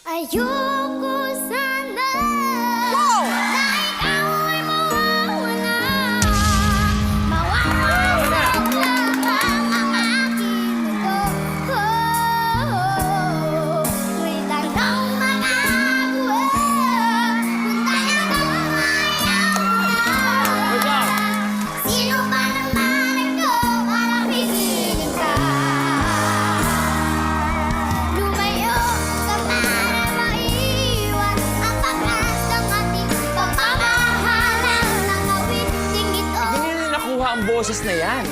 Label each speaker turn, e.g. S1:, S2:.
S1: Ayoko sana
S2: Wow!
S1: na ikaw ay mawawala. Mawawasak lang ang aking mundo. Tuwing tangtang mag-awa, kung talagang ayaw
S2: Good
S1: na.
S2: job!
S1: Sino ba naman ako para pigilin ka? Lumayo ka para maiwan ang pagkas ng ating pagmamahalan. Nang awiting ito
S2: Hindi nila nakuha ang boses na yan.